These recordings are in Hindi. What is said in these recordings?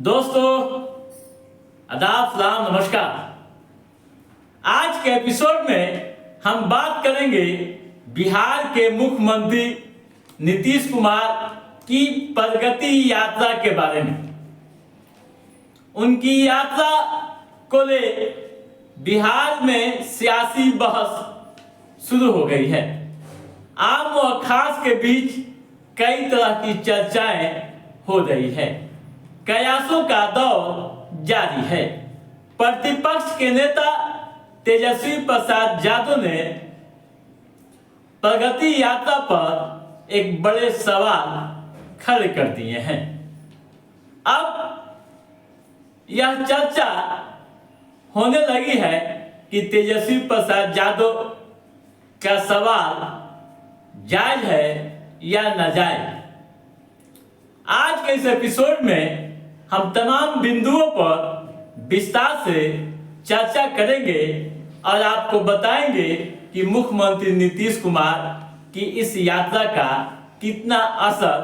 दोस्तों आदाब सलाम नमस्कार। आज के एपिसोड में हम बात करेंगे बिहार के मुख्यमंत्री नीतीश कुमार की प्रगति यात्रा के बारे में। उनकी यात्रा को ले बिहार में सियासी बहस शुरू हो गई है। आम व खास के बीच कई तरह की चर्चाएं हो रही है। कयासों का दौर जारी है। प्रतिपक्ष के नेता तेजस्वी प्रसाद यादव ने प्रगति यात्रा पर एक बड़े सवाल खड़े कर दिए हैं। अब यह चर्चा होने लगी है कि तेजस्वी प्रसाद यादव का सवाल जायज है या नाजायज। आज के इस एपिसोड में हम तमाम बिंदुओं पर विस्तार से चर्चा करेंगे और आपको बताएंगे कि मुख्यमंत्री नीतीश कुमार की इस यात्रा का कितना असर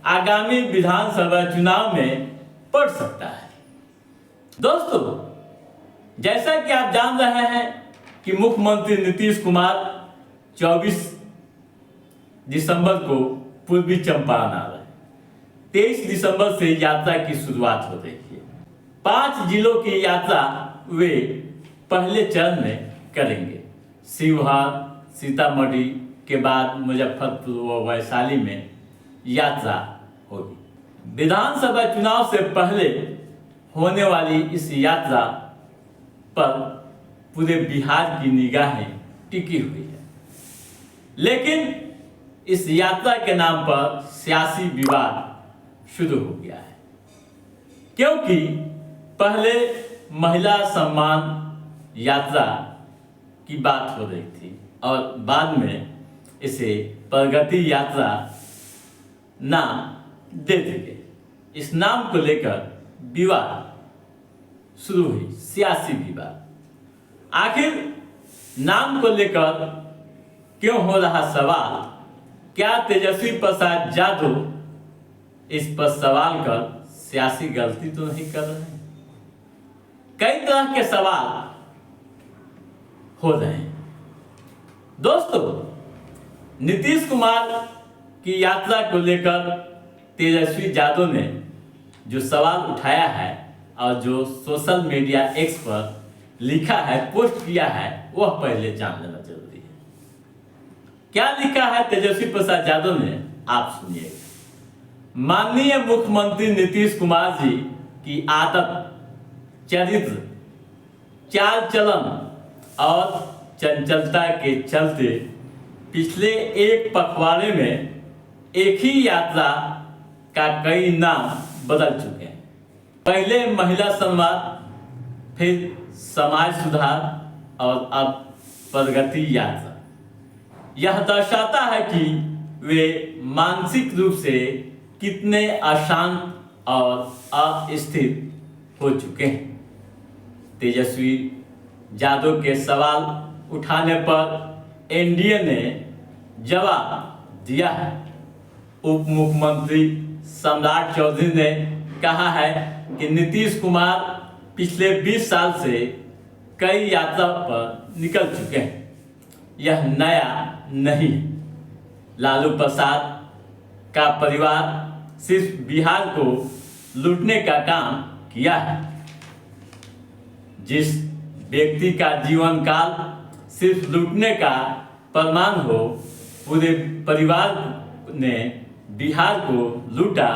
आगामी विधानसभा चुनाव में पड़ सकता है। दोस्तों, जैसा कि आप जान रहे हैं कि मुख्यमंत्री नीतीश कुमार 24 दिसंबर को पूर्वी चंपारण आ रहे हैं। 23 दिसंबर से यात्रा की शुरुआत हो रही है। 5 जिलों की यात्रा वे पहले चरण में करेंगे। शिवहर, सीतामढ़ी के बाद मुजफ्फरपुर व वैशाली में यात्रा होगी। विधानसभा चुनाव से पहले होने वाली इस यात्रा पर पूरे बिहार की निगाहें टिकी हुई है। लेकिन इस यात्रा के नाम पर सियासी विवाद शुरू हो गया है, क्योंकि पहले महिला सम्मान यात्रा की बात हो रही थी और बाद में इसे प्रगति यात्रा नाम दे दिए। इस नाम को लेकर विवाद शुरू हुई, सियासी विवाद। आखिर नाम को लेकर क्यों हो रहा सवाल? क्या तेजस्वी प्रसाद यादव इस पर सवाल कर सियासी गलती तो नहीं कर रहे हैं? कई तरह के सवाल हो रहे हैं। दोस्तों, नीतीश कुमार की यात्रा को लेकर तेजस्वी यादव ने जो सवाल उठाया है और जो सोशल मीडिया एक्स पर लिखा है, पोस्ट किया है, वह पहले जान लेना जरूरी है। क्या लिखा है तेजस्वी प्रसाद यादव ने, आप सुनिएगा। माननीय मुख्यमंत्री नीतीश कुमार जी की आदत, चरित्र, चाल चलन और चंचलता के चलते पिछले एक पखवाड़े में एक ही यात्रा का कई नाम बदल चुके हैं। पहले महिला संवाद, फिर समाज सुधार और अब प्रगति यात्रा। यह दर्शाता है कि वे मानसिक रूप से कितने अशांत और अस्थिर हो चुके हैं। तेजस्वी यादव के सवाल उठाने पर एनडीए ने जवाब दिया है। उप मुख्यमंत्री सम्राट चौधरी ने कहा है कि नीतीश कुमार पिछले 20 साल से कई यात्रा पर निकल चुके हैं। यह नया नहीं। लालू प्रसाद का परिवार सिर्फ बिहार को लूटने का काम किया है। जिस व्यक्ति का जीवन काल सिर्फ लूटने का प्रमाण हो, पूरे परिवार ने बिहार को लूटा,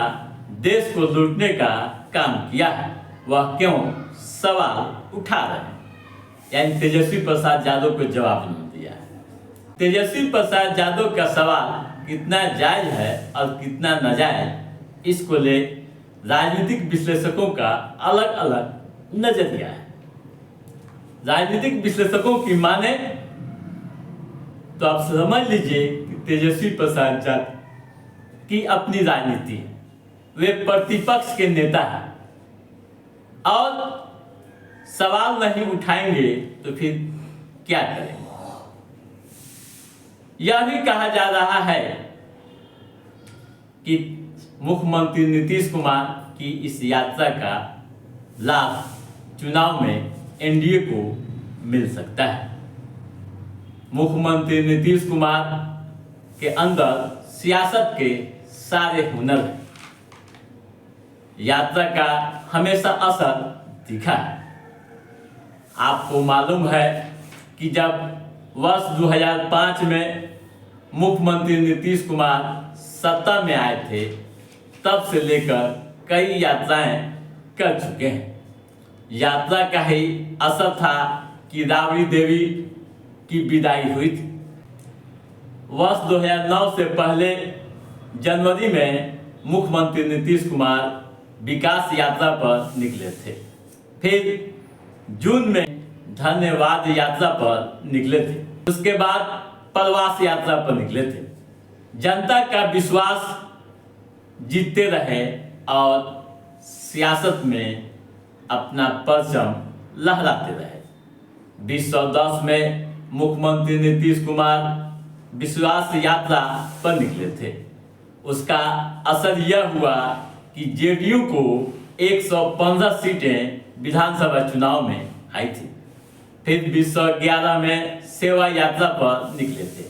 देश को लूटने का काम किया है, वह क्यों सवाल उठा रहे हैं? यानी तेजस्वी प्रसाद यादव को जवाब नहीं दिया है। तेजस्वी प्रसाद यादव का सवाल कितना जायज है और कितना नाजायज, इसको ले राजनीतिक विश्लेषकों का अलग अलग नजरिया है। राजनीतिक विश्लेषकों की माने तो आप समझ लीजिए कि तेजस्वी प्रसाद यादव की अपनी राजनीति है। वे प्रतिपक्ष के नेता हैं और सवाल नहीं उठाएंगे तो फिर क्या करेंगे? यह भी कहा जा रहा है कि मुख्यमंत्री नीतीश कुमार कि इस यात्रा का लाभ चुनाव में एनडीए को मिल सकता है। मुख्यमंत्री नीतीश कुमार के अंदर सियासत के सारे हुनर हैं। यात्रा का हमेशा असर दिखा है। आपको मालूम है कि जब वर्ष 2005 में मुख्यमंत्री नीतीश कुमार सत्ता में आए थे, तब से लेकर कई यात्राएं कर चुके हैं। यात्रा का ही असर था कि राबड़ी देवी की विदाई हुई थी। वर्ष 2009 से पहले जनवरी में मुख्यमंत्री नीतीश कुमार विकास यात्रा पर निकले थे। फिर जून में धन्यवाद यात्रा पर निकले थे। उसके बाद प्रवास यात्रा पर निकले थे। जनता का विश्वास जीतते रहे और सियासत में अपना परचम लहराते रहे। 2010 में मुख्यमंत्री नीतीश कुमार विश्वास यात्रा पर निकले थे। उसका असर यह हुआ कि जेडीयू को 115 सीटें विधानसभा चुनाव में आई थी। फिर 2011 में सेवा यात्रा पर निकले थे।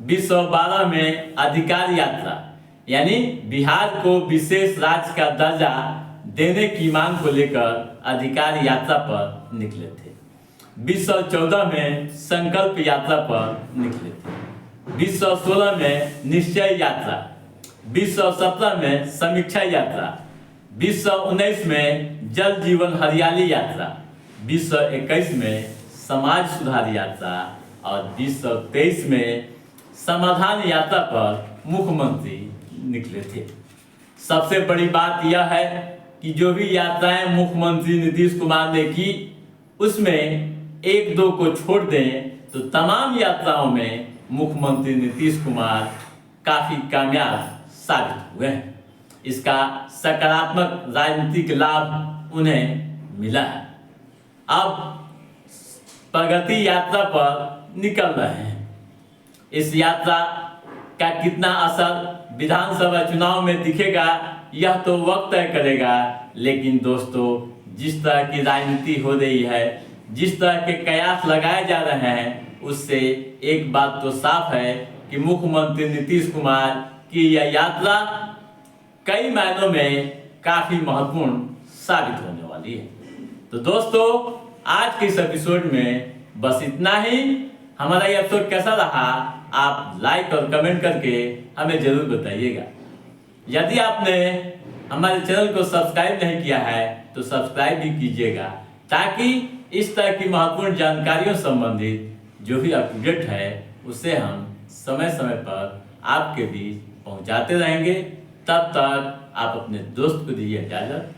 2012 में अधिकार यात्रा यानी बिहार को विशेष राज्य का दर्जा देने की मांग को लेकर अधिकार यात्रा पर निकले थे। 2014 में संकल्प यात्रा पर निकले थे। 2016 में निश्चय यात्रा, 2017 में समीक्षा यात्रा, 2019 में जल जीवन हरियाली यात्रा, 2021 में समाज सुधार यात्रा और 2023 में समाधान यात्रा पर मुख्यमंत्री निकले थे। सबसे बड़ी बात यह है कि जो भी यात्राएं मुख्यमंत्री नीतीश कुमार ने की, उसमें एक दो को छोड़ दें तो तमाम यात्राओं में मुख्यमंत्री नीतीश कुमार काफी कामयाब साबित हुए हैं। इसका सकारात्मक राजनीतिक लाभ उन्हें मिला है। अब प्रगति यात्रा पर निकल रहे हैं। इस यात्रा का कितना असर विधानसभा चुनाव में दिखेगा, यह तो वक्त तय करेगा। लेकिन दोस्तों, जिस तरह की राजनीति हो रही है, जिस तरह के कयास लगाए जा रहे हैं, उससे एक बात तो साफ है कि मुख्यमंत्री नीतीश कुमार की यह यात्रा कई मायनों में काफी महत्वपूर्ण साबित होने वाली है। तो दोस्तों, आज के इस एपिसोड में बस इतना ही। हमारा ये एपिसोड कैसा रहा, आप लाइक और कमेंट करके हमें जरूर बताइएगा। यदि आपने हमारे चैनल को सब्सक्राइब नहीं किया है तो सब्सक्राइब भी कीजिएगा, ताकि इस तरह की महत्वपूर्ण जानकारियों संबंधित जो भी अपडेट है उसे हम समय समय पर आपके बीच पहुंचाते रहेंगे। तब तक आप अपने दोस्त को दीजिए इजाजत।